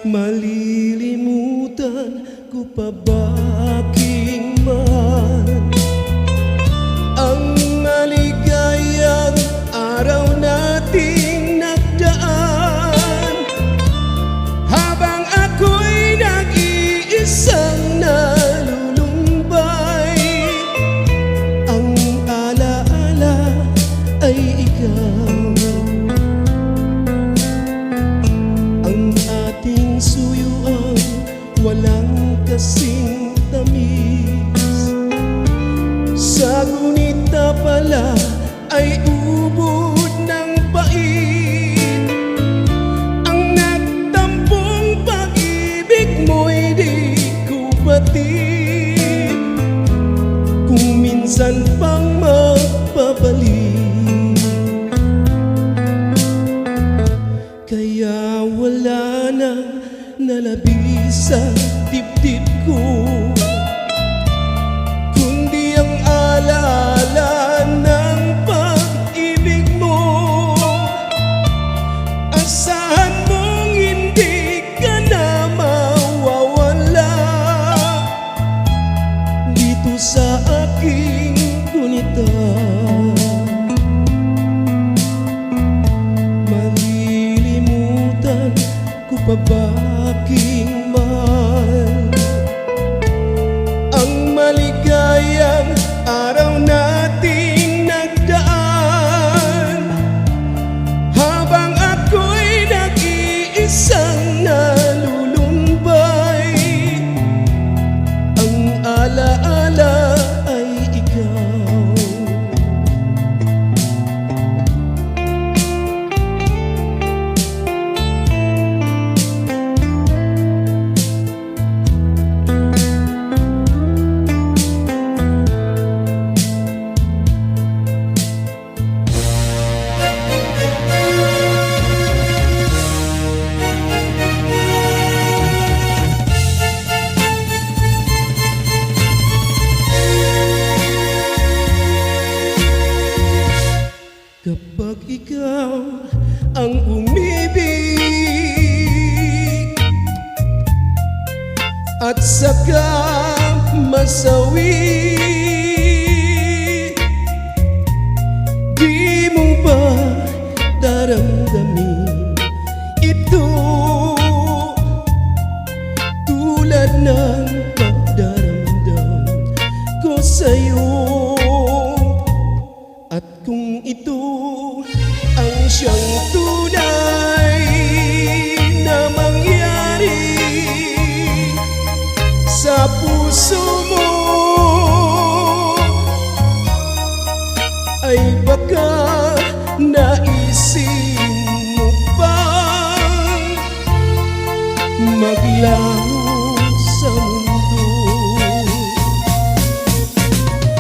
Malilimutan ko pa ba aking mahal ang maligayang araw nating nagdaan, habang ako'y nag-iisang nalulumbay. Ang alaala ay ikaw, ang ating suyuan walang kasing tamis. Sa gunita pala ay ubod ng pait, ang nagtampong pag-ibig mo'y di ko batid. Kung minsan pang magpabalik, kaya wala nang nalabis sa dibdib ko, kundi ang alaala ng pag-ibig mo. Asahan mong hindi ka na mawawala dito sa aking gunita. Malilimutan ko pa ba aking mahal ang maligayang araw nating nagdaan, habang ako'y nag-iisang nalulumbay. Ang alaala ay ikaw, kapag ikaw ang umibig at saka masawi, di mo ba daramdamin ito tulad ng pagdaramdam ko sa'yo? At kung ito ang siyang tunay na mangyari sa puso mo, ay baka naisin mo bang maglaho sa mundo?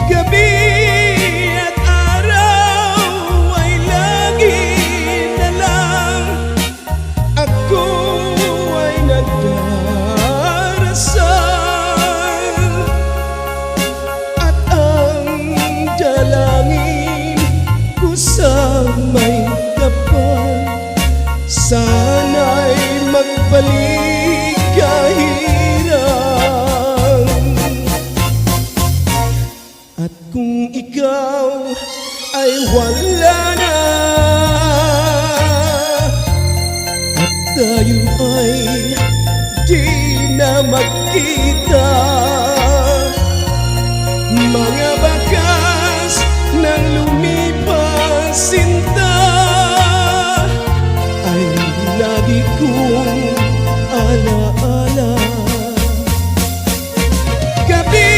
Gabi at araw ay lagi na lang ako ay nagdarasal, at ang dalangin ko sa may kapal, sana'y magbalik kahirap. At kung ikaw ay wala na at tayo ay di na magkita, mga bakas ng lumipas sinta ay lagi kong alaala. Gabi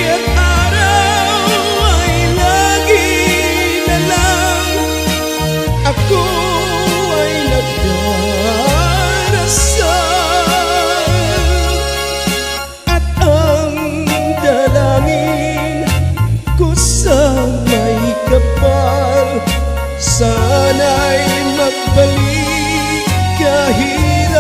at araw ay lagi na lang ako ay nagdarasal, at ang dalangin ko sa may kapal, sana'y magbalik kahirap.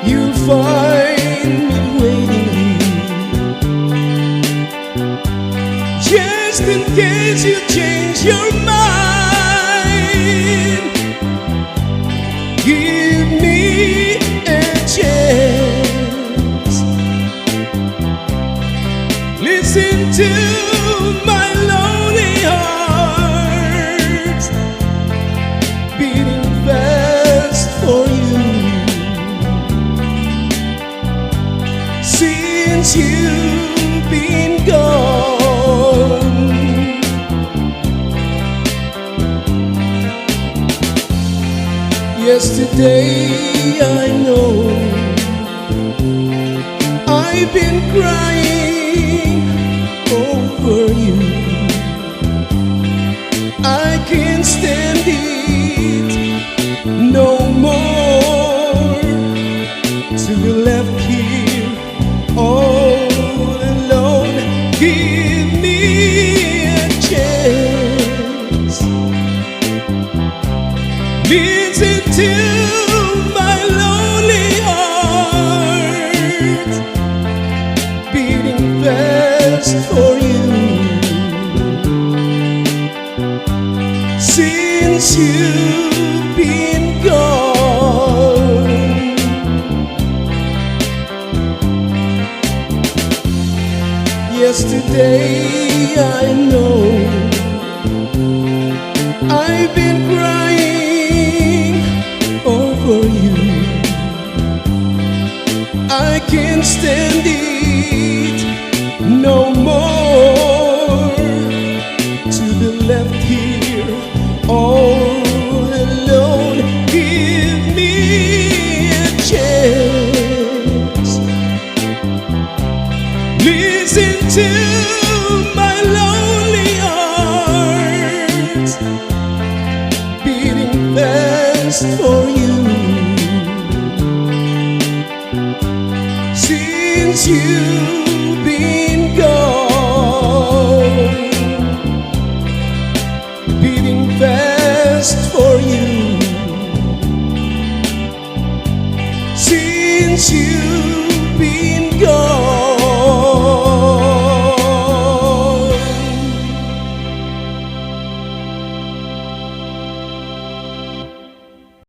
you'll find me waiting here, just in case you change your mind. Give me a chance. Listen to my lonely heart beating fast for you. Since you've been gone, yesterday I know I've been crying over you. I can't stand it no more to be left here all alone. Give me a chance. Listen to my lonely heart beating fast for you. Since you've been gone, yesterday I know I've been crying over you. I can't stand it no more to be left here all alone. Give me a chance. Listen to my lonely heart beating fast for you. Since you